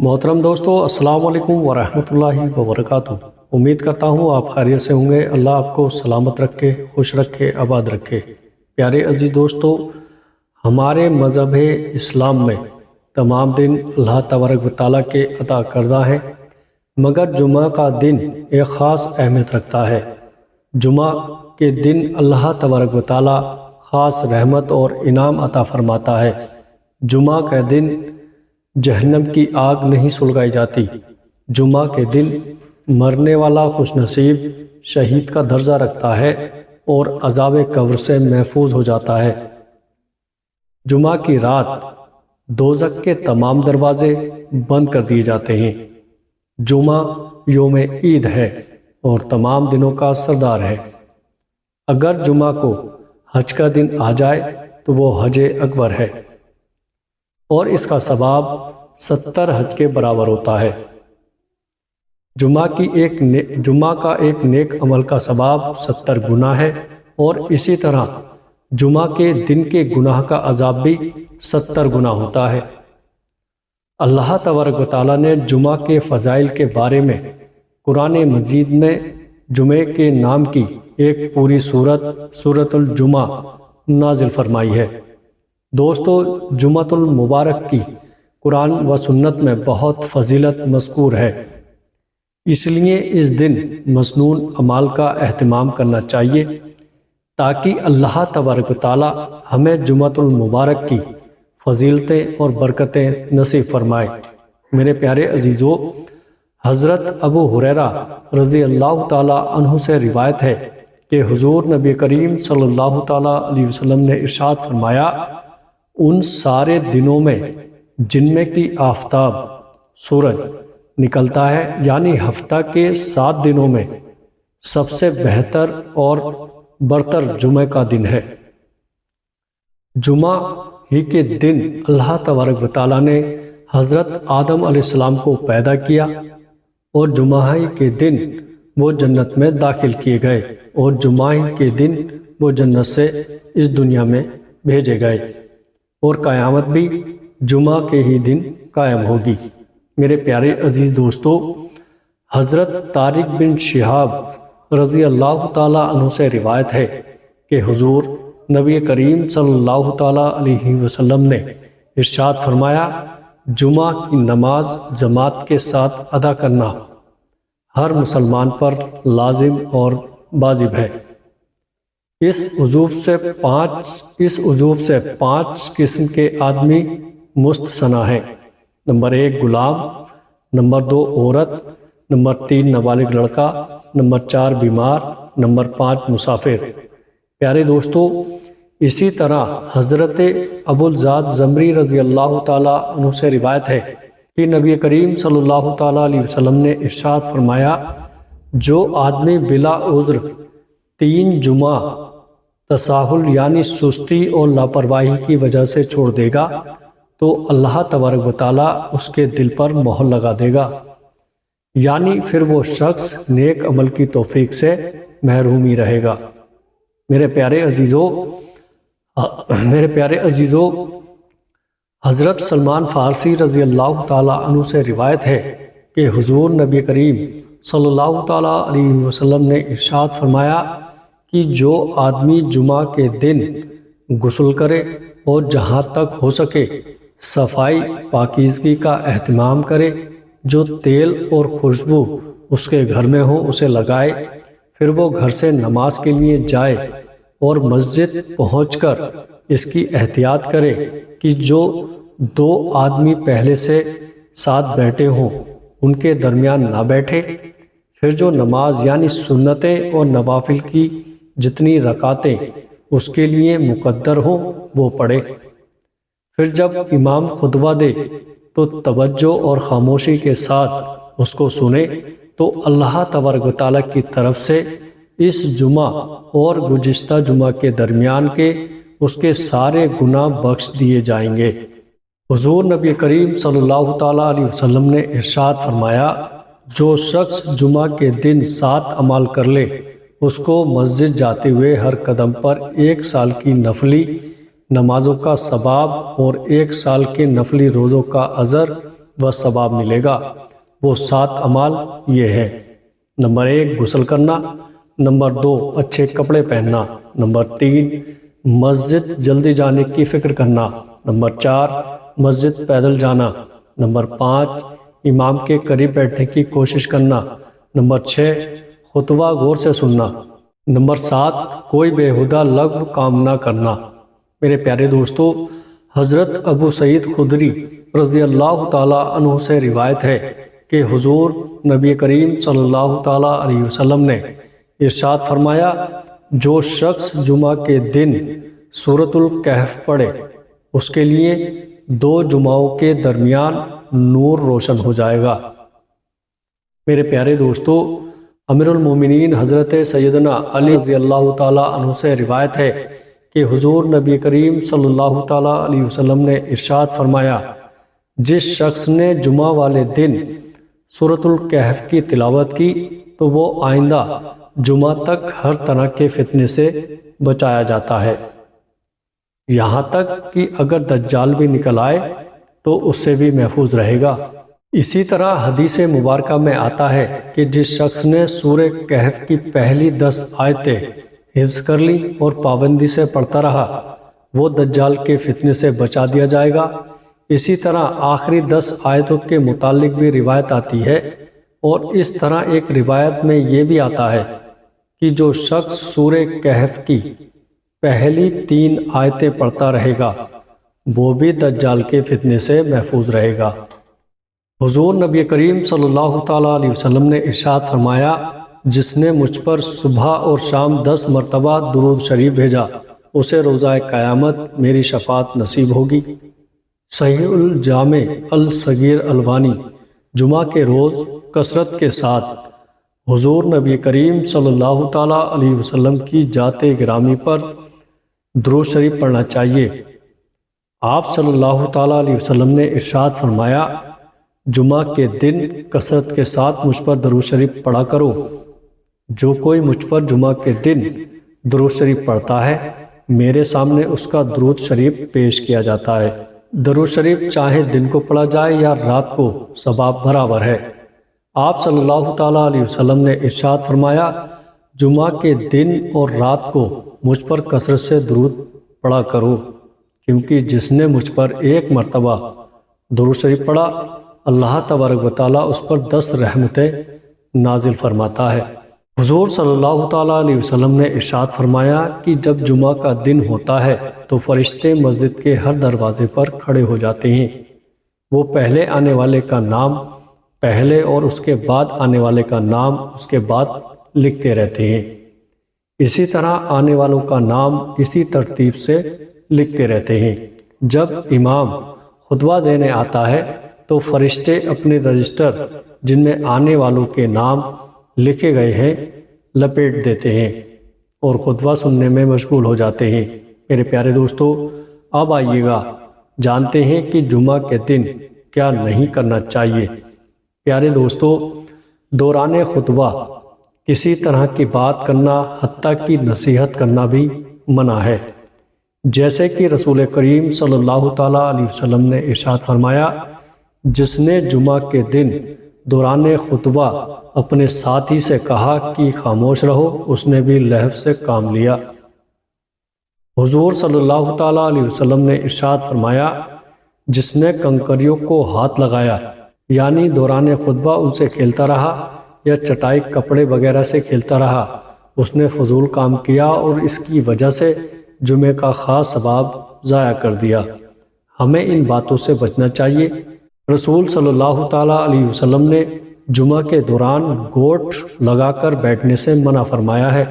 محترم دوستو، السلام علیکم ورحمۃ اللہ وبرکاتہ۔ امید کرتا ہوں آپ خیریت سے ہوں گے۔ اللہ آپ کو سلامت رکھے، خوش رکھے، آباد رکھے۔ پیارے عزیز دوستو، ہمارے مذہب اسلام میں تمام دن اللہ تبارک و تعالیٰ کے عطا کردہ ہیں، مگر جمعہ کا دن ایک خاص اہمیت رکھتا ہے۔ جمعہ کے دن اللہ تبارک و تعالیٰ خاص رحمت اور انعام عطا فرماتا ہے۔ جمعہ کے دن جہنم کی آگ نہیں سلگائی جاتی۔ جمعہ کے دن مرنے والا خوش نصیب شہید کا درجہ رکھتا ہے اور عذاب قبر سے محفوظ ہو جاتا ہے۔ جمعہ کی رات دوزخ کے تمام دروازے بند کر دیے جاتے ہیں۔ جمعہ یوم عید ہے اور تمام دنوں کا سردار ہے۔ اگر جمعہ کو حج کا دن آ جائے تو وہ حج اکبر ہے اور اس کا ثواب 70 حج کے برابر ہوتا ہے۔ جمعہ کا ایک نیک عمل کا ثواب 70 گنا ہے اور اسی طرح جمعہ کے دن کے گناہ کا عذاب بھی 70 گنا ہوتا ہے۔ اللہ تبارک و تعالیٰ نے جمعہ کے فضائل کے بارے میں قرآن مجید میں جمعہ کے نام کی ایک پوری سورۃ الجمعہ نازل فرمائی ہے۔ دوستو، جمعۃ المبارک کی قرآن و سنت میں بہت فضیلت مذکور ہے، اس لیے اس دن مسنون اعمال کا اہتمام کرنا چاہیے تاکہ اللہ تبارک و تعالی ہمیں جمعۃ المبارک کی فضیلتیں اور برکتیں نصیب فرمائے۔ میرے پیارے عزیزو، حضرت ابو ہریرہ رضی اللہ تعالیٰ عنہ سے روایت ہے کہ حضور نبی کریم صلی اللہ تعالیٰ علیہ وسلم نے ارشاد فرمایا، ان سارے دنوں میں جن میں کی آفتاب سورج نکلتا ہے، یعنی ہفتہ کے 7 دنوں میں سب سے بہتر اور برتر جمعہ کا دن ہے۔ جمعہ ہی کے دن اللہ تبارک و تعالیٰ نے حضرت آدم علیہ السلام کو پیدا کیا اور جمعہ ہی کے دن وہ جنت میں داخل کیے گئے اور جمعہ ہی کے دن وہ جنت سے اس دنیا میں بھیجے گئے اور قیامت بھی جمعہ کے ہی دن قائم ہوگی۔ میرے پیارے عزیز دوستو، حضرت طارق بن شہاب رضی اللہ تعالیٰ عنہ سے روایت ہے کہ حضور نبی کریم صلی اللہ تعالیٰ علیہ وسلم نے ارشاد فرمایا، جمعہ کی نماز جماعت کے ساتھ ادا کرنا ہر مسلمان پر لازم اور واجب ہے۔ اس عجوب سے 5 قسم کے آدمی مستثنیٰ ہیں۔ نمبر 1 غلام، نمبر 2 عورت، نمبر 3 نابالغ لڑکا، نمبر 4 بیمار، نمبر 5 مسافر۔ پیارے دوستو، اسی طرح حضرت ابو الزاد زمری رضی اللہ تعالیٰ عنہ سے روایت ہے کہ نبی کریم صلی اللہ تعالیٰ علیہ وسلم نے ارشاد فرمایا، جو آدمی بلا عذر 3 جمعہ تساہل یعنی سستی اور لاپرواہی کی وجہ سے چھوڑ دے گا تو اللہ تبارک و تعالیٰ اس کے دل پر مہر لگا دے گا، یعنی پھر وہ شخص نیک عمل کی توفیق سے محروم ہی رہے گا۔ میرے پیارے عزیزو، حضرت سلمان فارسی رضی اللہ تعالیٰ عنہ سے روایت ہے کہ حضور نبی کریم صلی اللہ تعالیٰ علیہ وسلم نے ارشاد فرمایا کہ جو آدمی جمعہ کے دن غسل کرے اور جہاں تک ہو سکے صفائی پاکیزگی کا اہتمام کرے، جو تیل اور خوشبو اس کے گھر میں ہو اسے لگائے، پھر وہ گھر سے نماز کے لیے جائے اور مسجد پہنچ کر اس کی احتیاط کرے کہ جو 2 آدمی پہلے سے ساتھ بیٹھے ہوں ان کے درمیان نہ بیٹھے، پھر جو نماز یعنی سنتیں اور نوافل کی جتنی رکعتیں اس کے لیے مقدر ہوں وہ پڑھے، پھر جب امام خطبہ دے تو توجہ اور خاموشی کے ساتھ اس کو سنے تو اللہ تبارک و تعالیٰ کی طرف سے اس جمعہ اور گزشتہ جمعہ کے درمیان کے اس کے سارے گناہ بخش دیے جائیں گے۔ حضور نبی کریم صلی اللہ تعالیٰ علیہ وسلم نے ارشاد فرمایا، جو شخص جمعہ کے دن 7 اعمال کر لے، اس کو مسجد جاتے ہوئے ہر قدم پر 1 سال کی نفلی نمازوں کا ثواب اور 1 سال کے نفلی روزوں کا اجر و ثواب ملے گا۔ وہ 7 اعمال یہ ہیں: نمبر 1 غسل کرنا، نمبر 2 اچھے کپڑے پہننا، نمبر 3 مسجد جلدی جانے کی فکر کرنا، نمبر 4 مسجد پیدل جانا، نمبر 5 امام کے قریب بیٹھنے کی کوشش کرنا، نمبر 6 خطبہ غور سے سننا، نمبر 7 کوئی بیہودہ لغو کام نہ کرنا۔ میرے پیارے دوستو، حضرت ابو سعید خدری رضی اللہ تعالیٰ عنہ سے روایت ہے کہ حضور نبی کریم صلی اللہ تعالیٰ علیہ وسلم نے ارشاد فرمایا، جو شخص جمعہ کے دن سورۃ الکہف پڑھے اس کے لیے 2 جمعوں کے درمیان نور روشن ہو جائے گا۔ میرے پیارے دوستو، امیر المومنین حضرت سیدنا علی رضی اللہ تعالیٰ عنہ سے روایت ہے کہ حضور نبی کریم صلی اللہ تعالیٰ علیہ وسلم نے ارشاد فرمایا، جس شخص نے جمعہ والے دن سورۃ الکہف کی تلاوت کی تو وہ آئندہ جمعہ تک ہر طرح کے فتنے سے بچایا جاتا ہے، یہاں تک کہ اگر دجال بھی نکل آئے تو اس سے بھی محفوظ رہے گا۔ اسی طرح حدیث مبارکہ میں آتا ہے کہ جس شخص نے سورہ کہف کی پہلی 10 آیتیں حفظ کر لی اور پابندی سے پڑھتا رہا، وہ دجال کے فتنے سے بچا دیا جائے گا۔ اسی طرح آخری 10 آیتوں کے متعلق بھی روایت آتی ہے، اور اس طرح ایک روایت میں یہ بھی آتا ہے کہ جو شخص سورہ کہف کی پہلی 3 آیتیں پڑھتا رہے گا وہ بھی دجال کے فتنے سے محفوظ رہے گا۔ حضور نبی کریم صلی اللہ تعالیٰ علیہ وسلم نے ارشاد فرمایا، جس نے مجھ پر صبح اور شام 10 مرتبہ درود شریف بھیجا اسے روزہ قیامت میری شفاعت نصیب ہوگی۔ صحیح الجامع الصغیر البانی جمعہ کے روز کثرت کے ساتھ حضور نبی کریم صلی اللہ تعالیٰ علیہ وسلم کی ذات گرامی پر درود شریف پڑھنا چاہیے۔ آپ صلی اللہ تعالیٰ علیہ وسلم نے ارشاد فرمایا، جمعہ کے دن کثرت کے ساتھ مجھ پر درود شریف پڑھا کرو۔ جو کوئی مجھ پر جمعہ کے دن درود شریف پڑھتا ہے میرے سامنے اس کا درود شریف پیش کیا جاتا ہے۔ درود شریف چاہے دن کو پڑھا جائے یا رات کو ثواب برابر ہے۔ آپ صلی اللہ تعالیٰ علیہ وسلم نے ارشاد فرمایا، جمعہ کے دن اور رات کو مجھ پر کثرت سے درود پڑھا کرو، کیونکہ جس نے مجھ پر 1 مرتبہ درود شریف پڑھا اللہ تبارک و تعالیٰ اس پر 10 رحمتیں نازل فرماتا ہے۔ حضور صلی اللہ تعالیٰ علیہ وسلم نے ارشاد فرمایا کہ جب جمعہ کا دن ہوتا ہے تو فرشتے مسجد کے ہر دروازے پر کھڑے ہو جاتے ہیں، وہ پہلے آنے والے کا نام پہلے اور اس کے بعد آنے والے کا نام اس کے بعد لکھتے رہتے ہیں، اسی طرح آنے والوں کا نام اسی ترتیب سے لکھتے رہتے ہیں۔ جب امام خطبہ دینے آتا ہے تو فرشتے اپنے رجسٹر جن میں آنے والوں کے نام لکھے گئے ہیں لپیٹ دیتے ہیں اور خطبہ سننے میں مشغول ہو جاتے ہیں۔ میرے پیارے دوستو، اب آئیے گا جانتے ہیں کہ جمعہ کے دن کیا نہیں کرنا چاہیے۔ پیارے دوستو، دوران خطبہ کسی طرح کی بات کرنا حتیٰ کی نصیحت کرنا بھی منع ہے، جیسے کہ رسول کریم صلی اللہ تعالیٰ علیہ وسلم نے ارشاد فرمایا، جس نے جمعہ کے دن دوران خطبہ اپنے ساتھی سے کہا کہ خاموش رہو، اس نے بھی لہو سے کام لیا۔ حضور صلی اللہ تعالیٰ علیہ وسلم نے ارشاد فرمایا، جس نے کنکریوں کو ہاتھ لگایا یعنی دوران خطبہ ان سے کھیلتا رہا یا چٹائی کپڑے وغیرہ سے کھیلتا رہا، اس نے فضول کام کیا اور اس کی وجہ سے جمعے کا خاص ثواب ضائع کر دیا۔ ہمیں ان باتوں سے بچنا چاہیے۔ رسول صلی اللہ تعالیٰ علیہ وسلم نے جمعہ کے دوران گوٹ لگا کر بیٹھنے سے منع فرمایا ہے۔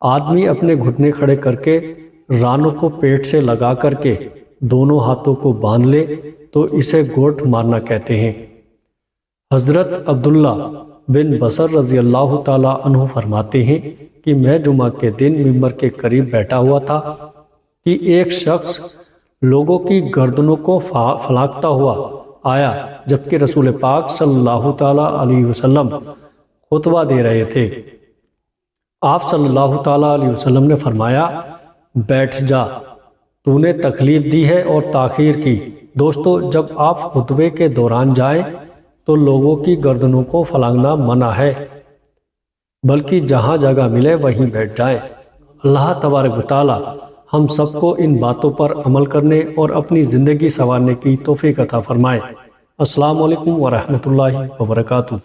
آدمی اپنے گھٹنے کھڑے کر کے رانوں کو پیٹ سے لگا کر کے دونوں ہاتھوں کو باندھ لے تو اسے گوٹ مارنا کہتے ہیں۔ حضرت عبداللہ بن بصر رضی اللہ تعالیٰ عنہ فرماتے ہیں کہ میں جمعہ کے دن ممبر کے قریب بیٹھا ہوا تھا کہ ایک شخص لوگوں کی گردنوں کو پھلانگتا ہوا آیا، جبکہ رسول پاک صلی اللہ تعالیٰ علیہ وسلم خطبہ دے رہے تھے۔ آپ صلی اللہ تعالیٰ علیہ وسلم نے فرمایا، بیٹھ جا، تو نے تکلیف دی ہے اور تاخیر کی، دوستو، جب آپ خطبے کے دوران جائیں تو لوگوں کی گردنوں کو پھلانگنا منع ہے، بلکہ جہاں جگہ ملے وہیں بیٹھ جائیں۔ اللہ تبارک و تعالی ہم سب کو ان باتوں پر عمل کرنے اور اپنی زندگی سنوارنے کی توفیق عطا فرمائے۔ السلام علیکم ورحمۃ اللہ وبرکاتہ۔